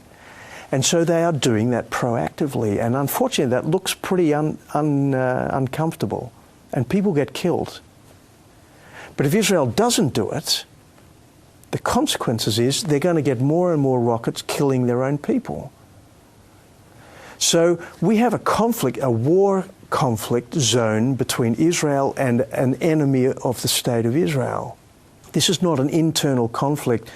Speaker 2: And so they are doing that proactively. And unfortunately, that looks pretty uncomfortable. And people get killed. But if Israel doesn't do it, the consequences is they're going to get more and more rockets killing their own people. So we have a conflict, a war conflict zone between Israel and an enemy of the State of Israel. This is not an internal conflict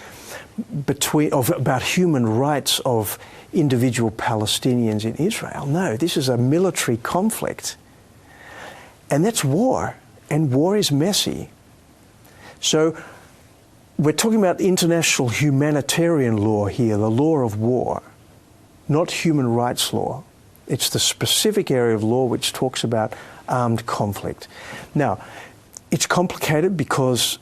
Speaker 2: about human rights of individual Palestinians in Israel. No, this is a military conflict. And that's war, and war is messy. So we're talking about international humanitarian law here, the law of war, not human rights law. It's the specific area of law which talks about armed conflict. Now, it's complicated because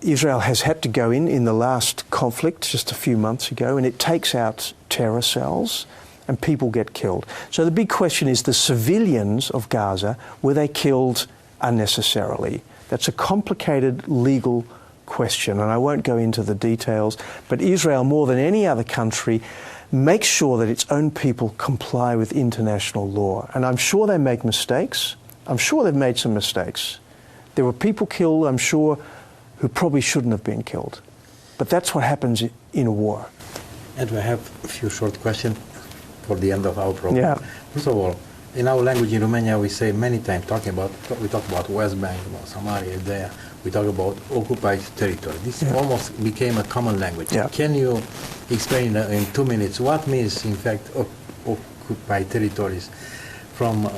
Speaker 2: Israel has had to go in the last conflict just a few months ago, and it takes out terror cells and people get killed. So the big question is, the civilians of Gaza, were they killed unnecessarily? That's a complicated legal question, and I won't go into the details, but Israel, more than any other country, makes sure that its own people comply with international law. And I'm sure they make mistakes. I'm sure they've made some mistakes. There were people killed, I'm sure, who probably shouldn't have been killed. But that's what happens in a war.
Speaker 1: And we have a few short questions for the end of our program.
Speaker 2: Yeah.
Speaker 1: First of all, in our language in Romania, we say many times, we talk about West Bank, about Samaria, Judea, we talk about occupied territory. This almost became a common language.
Speaker 2: Yeah.
Speaker 1: Can you explain in 2 minutes what means, in fact, occupied territories from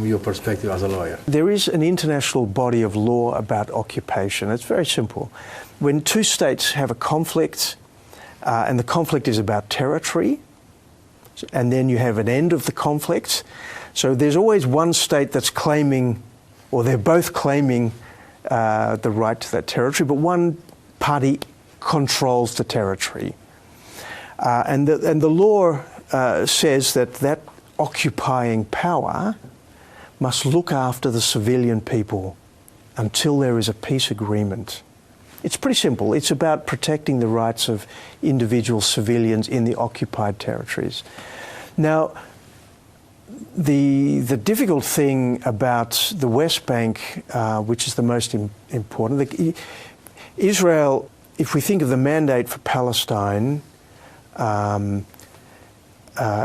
Speaker 1: your perspective as a lawyer?
Speaker 2: There is an international body of law about occupation. It's very simple. When two states have a conflict, and the conflict is about territory, and then you have an end of the conflict, so there's always one state that's claiming, or they're both claiming the right to that territory, but one party controls the territory. And the law says that occupying power must look after the civilian people until there is a peace agreement. It's pretty simple. It's about protecting the rights of individual civilians in the occupied territories. Now, the difficult thing about the West Bank, which is the most important, Israel, if we think of the mandate for Palestine,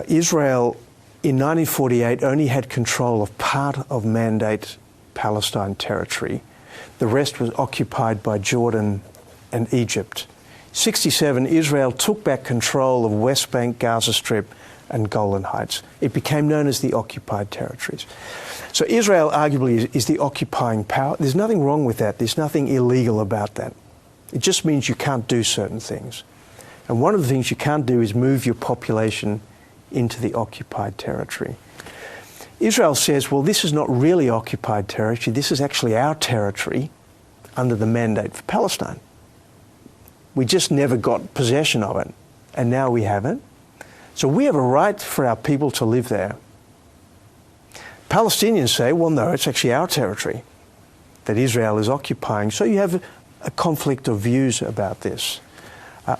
Speaker 2: Israel in 1948 only had control of part of Mandate Palestine territory. The rest was occupied by Jordan and Egypt. 1967, Israel took back control of West Bank, Gaza Strip, and Golan Heights. It became known as the occupied territories. So Israel arguably is the occupying power. There's nothing wrong with that. There's nothing illegal about that. It just means you can't do certain things. And one of the things you can't do is move your population into the occupied territory. Israel says, well, this is not really occupied territory. This is actually our territory under the mandate for Palestine. We just never got possession of it, and now we have it. So we have a right for our people to live there. Palestinians say, well, no, it's actually our territory that Israel is occupying. So you have a conflict of views about this.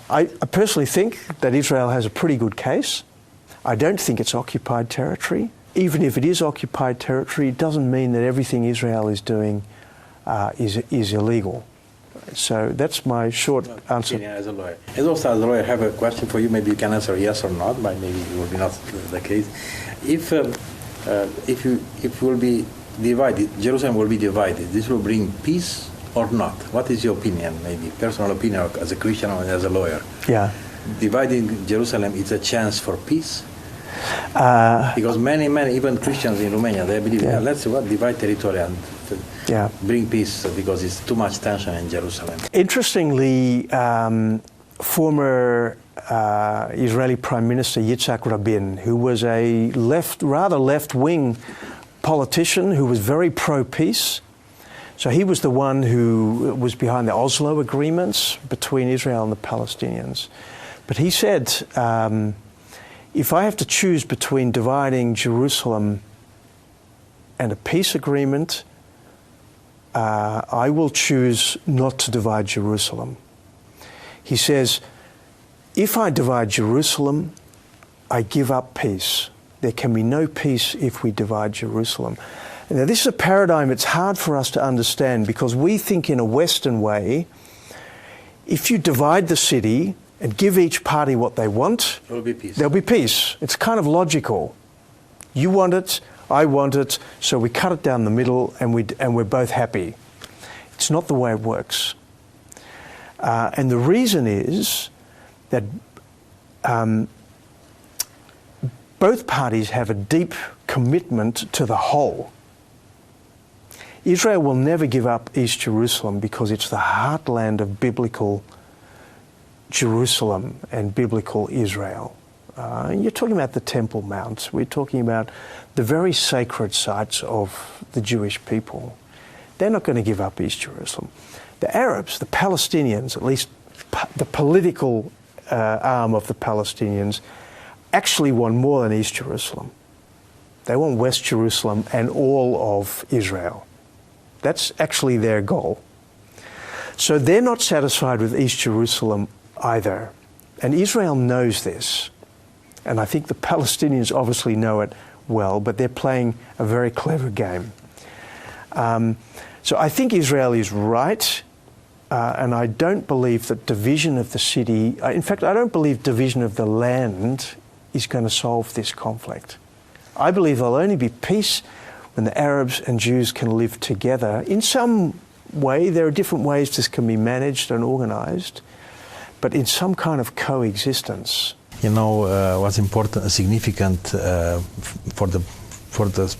Speaker 2: I personally think that Israel has a pretty good case. I don't think it's occupied territory. Even if it is occupied territory, it doesn't mean that everything Israel is doing is illegal. So that's my short answer.
Speaker 1: As a lawyer. As also as a lawyer, I have a question for you. Maybe you can answer yes or not, but maybe it will be not the case. If will be divided, Jerusalem will be divided, this will bring peace or not? What is your opinion, maybe personal opinion as a Christian or as a lawyer?
Speaker 2: Yeah.
Speaker 1: Dividing Jerusalem is a chance for peace? Because many, even Christians in Romania, they believe, let's divide territory and bring peace because it's too much tension in Jerusalem.
Speaker 2: Interestingly, former Israeli Prime Minister Yitzhak Rabin, who was a rather left-wing politician who was very pro-peace. So he was the one who was behind the Oslo agreements between Israel and the Palestinians. But he said, if I have to choose between dividing Jerusalem and a peace agreement, I will choose not to divide Jerusalem. He says, if I divide Jerusalem, I give up peace. There can be no peace if we divide Jerusalem. Now, this is a paradigm it's hard for us to understand because we think in a Western way, if you divide the city and give each party what they want, there'll be peace. It's kind of logical. You want it, I want it, so we cut it down the middle and we're both happy. It's not the way it works. And the reason is that both parties have a deep commitment to the whole. Israel will never give up East Jerusalem because it's the heartland of biblical Jerusalem and biblical Israel. You're talking about the Temple Mount. We're talking about the very sacred sites of the Jewish people. They're not going to give up East Jerusalem. The Arabs, the Palestinians, at least the political arm of the Palestinians, actually want more than East Jerusalem. They want West Jerusalem and all of Israel. That's actually their goal. So they're not satisfied with East Jerusalem either. And Israel knows this. And I think the Palestinians obviously know it well, but they're playing a very clever game. So I think Israel is right, and I don't believe that division of the city, in fact, I don't believe division of the land is going to solve this conflict. I believe there'll only be peace when the Arabs and Jews can live together. In some way, there are different ways this can be managed and organized, but in some kind of coexistence.
Speaker 1: You know, what's important, significant for the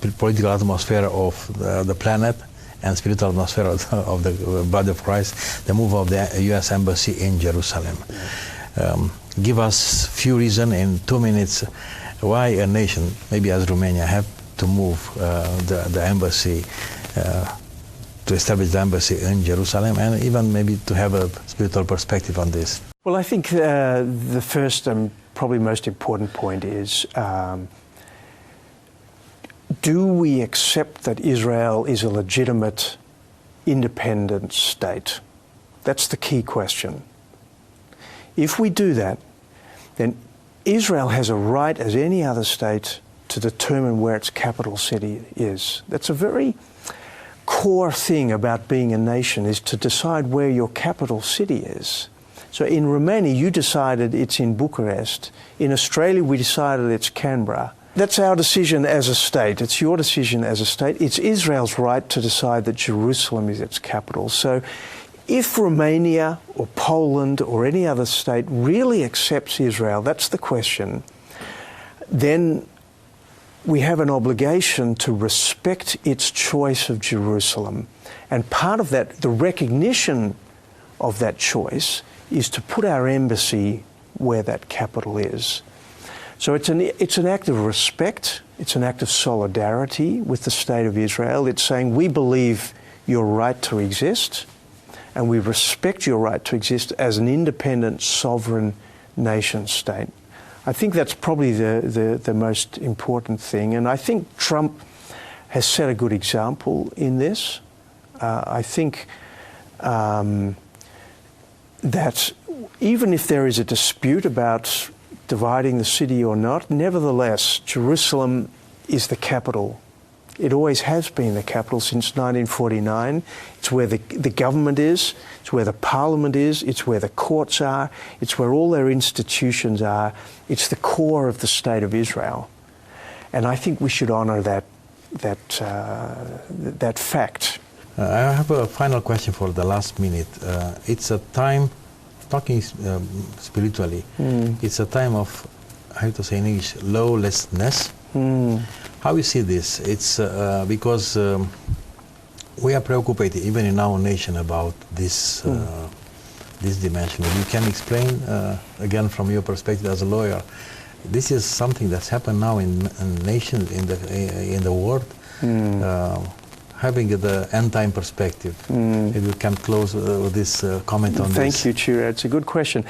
Speaker 1: political atmosphere of the planet and spiritual atmosphere of the body of Christ, the move of the U.S. Embassy in Jerusalem. Give us few reasons in 2 minutes why a nation, maybe as Romania, have to move the embassy, to establish the embassy in Jerusalem, and even maybe to have a spiritual perspective on this.
Speaker 2: Well, I think the first and probably most important point is, do we accept that Israel is a legitimate, independent state? That's the key question. If we do that, then Israel has a right, as any other state, to determine where its capital city is. That's a very core thing about being a nation, is to decide where your capital city is. So in Romania, you decided it's in Bucharest. In Australia, we decided it's Canberra. That's our decision as a state. It's your decision as a state. It's Israel's right to decide that Jerusalem is its capital. So if Romania or Poland or any other state really accepts Israel, that's the question, then we have an obligation to respect its choice of Jerusalem. And part of that, the recognition of that choice, is to put our embassy where that capital is. So it's an act of respect, it's an act of solidarity with the state of Israel. It's saying we believe your right to exist, and we respect your right to exist as an independent, sovereign nation state. I think that's probably the most important thing, and I think Trump has set a good example in this. I think that even if there is a dispute about dividing the city or not, nevertheless, Jerusalem is the capital. It always has been the capital since 1949. It's where the government is, it's where the parliament is, it's where the courts are, it's where all their institutions are. It's the core of the state of Israel. And I think we should honour that fact.
Speaker 1: I have a final question for the last minute. It's a time, talking spiritually, it's a time of, I have to say in English, lawlessness. How you see this? It's because we are preoccupied even in our nation about this this dimension. You can explain again from your perspective as a lawyer. This is something that's happened now in nations in the world. Having the end-time perspective. Maybe we can close with this comment on this.
Speaker 2: Thank you, Chira. It's a good question.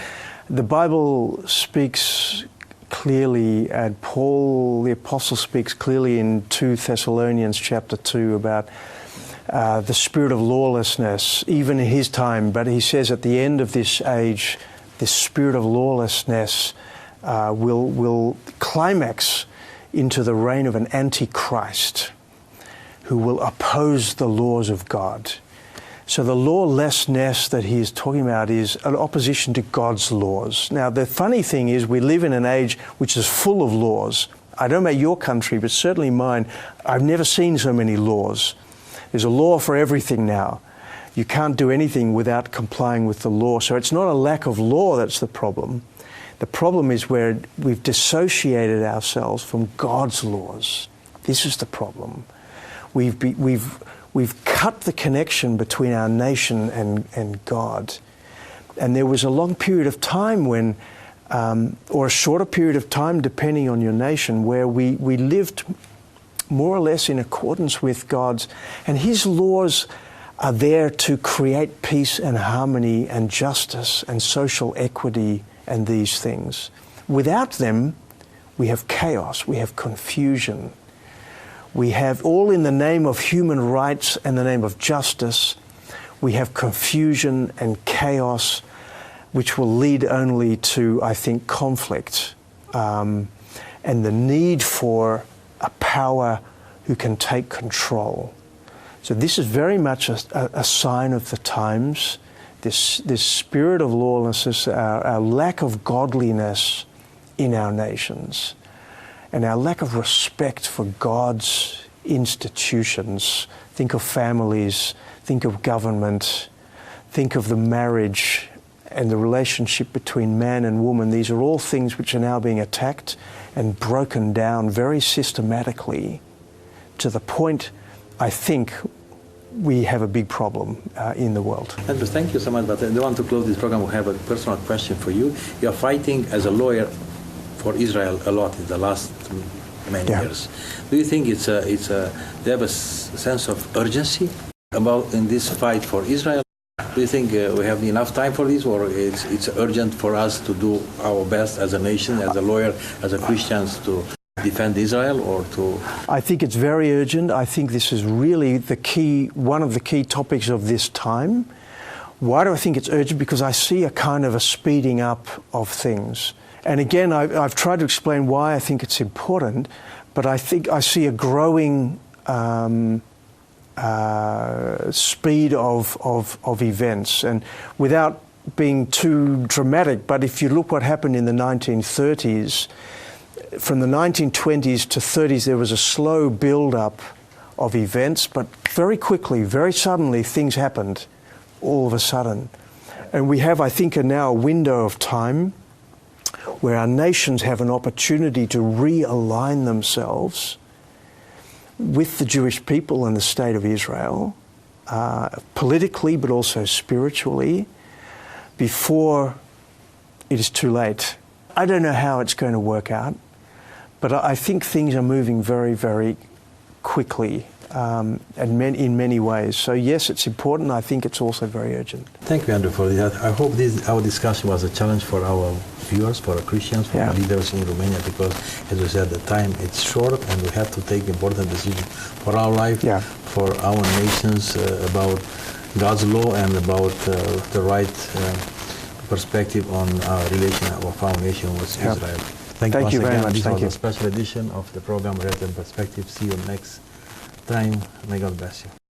Speaker 2: The Bible speaks clearly, and Paul the Apostle speaks clearly in 2 Thessalonians chapter 2 about the spirit of lawlessness, even in his time. But he says at the end of this age, this spirit of lawlessness will climax into the reign of an antichrist who will oppose the laws of God. So the lawlessness that he is talking about is an opposition to God's laws. Now, the funny thing is we live in an age which is full of laws. I don't know about your country, but certainly mine. I've never seen so many laws. There's a law for everything now. You can't do anything without complying with the law. So it's not a lack of law that's the problem. The problem is where we've dissociated ourselves from God's laws. This is the problem. We've cut the connection between our nation and God. And there was a long period of time when, or a shorter period of time depending on your nation, where we lived more or less in accordance with God's. And His laws are there to create peace and harmony and justice and social equity and these things. Without them, we have chaos, we have confusion. We have, all in the name of human rights and the name of justice, we have confusion and chaos, which will lead only to, I think, conflict and the need for a power who can take control. So this is very much a sign of the times, this spirit of lawlessness, our lack of godliness in our nations, and our lack of respect for God's institutions. Think of families, think of government, think of the marriage and the relationship between man and woman. These are all things which are now being attacked and broken down very systematically, to the point, I think, we have a big problem in the world.
Speaker 1: Andrew, thank you so much, but I don't want to close this program. We have a personal question for you. You are fighting as a lawyer for Israel a lot in the last many years. Do you think they have a sense of urgency about in this fight for Israel? Do you think we have enough time for this, or it's urgent for us to do our best as a nation, as a lawyer, as a Christians, to defend Israel, or to?
Speaker 2: I think it's very urgent. I think this is really one of the key topics of this time. Why do I think it's urgent? Because I see a kind of a speeding up of things. And again, I've tried to explain why I think it's important, but I think I see a growing speed of events. And without being too dramatic, but if you look what happened in the 1930s, from the 1920s to 30s, there was a slow build-up of events, but very quickly, very suddenly, things happened all of a sudden. And we have, I think, now a window of time where our nations have an opportunity to realign themselves with the Jewish people and the state of Israel, politically but also spiritually, before it is too late. I don't know how it's going to work out, but I think things are moving very, very quickly and in many ways. So yes, it's important. I think it's also very urgent.
Speaker 1: Thank you, Andrew, for that. I hope our discussion was a challenge for our viewers, for our Christians, for our leaders in Romania, because, as we said, the time it's short and we have to take important decisions for our life, for our nations, about God's law and about the right perspective on our relation of our nation with Israel. Thank you very much. This was a special edition of the program Reality and Perspective. See you next time. May God bless you.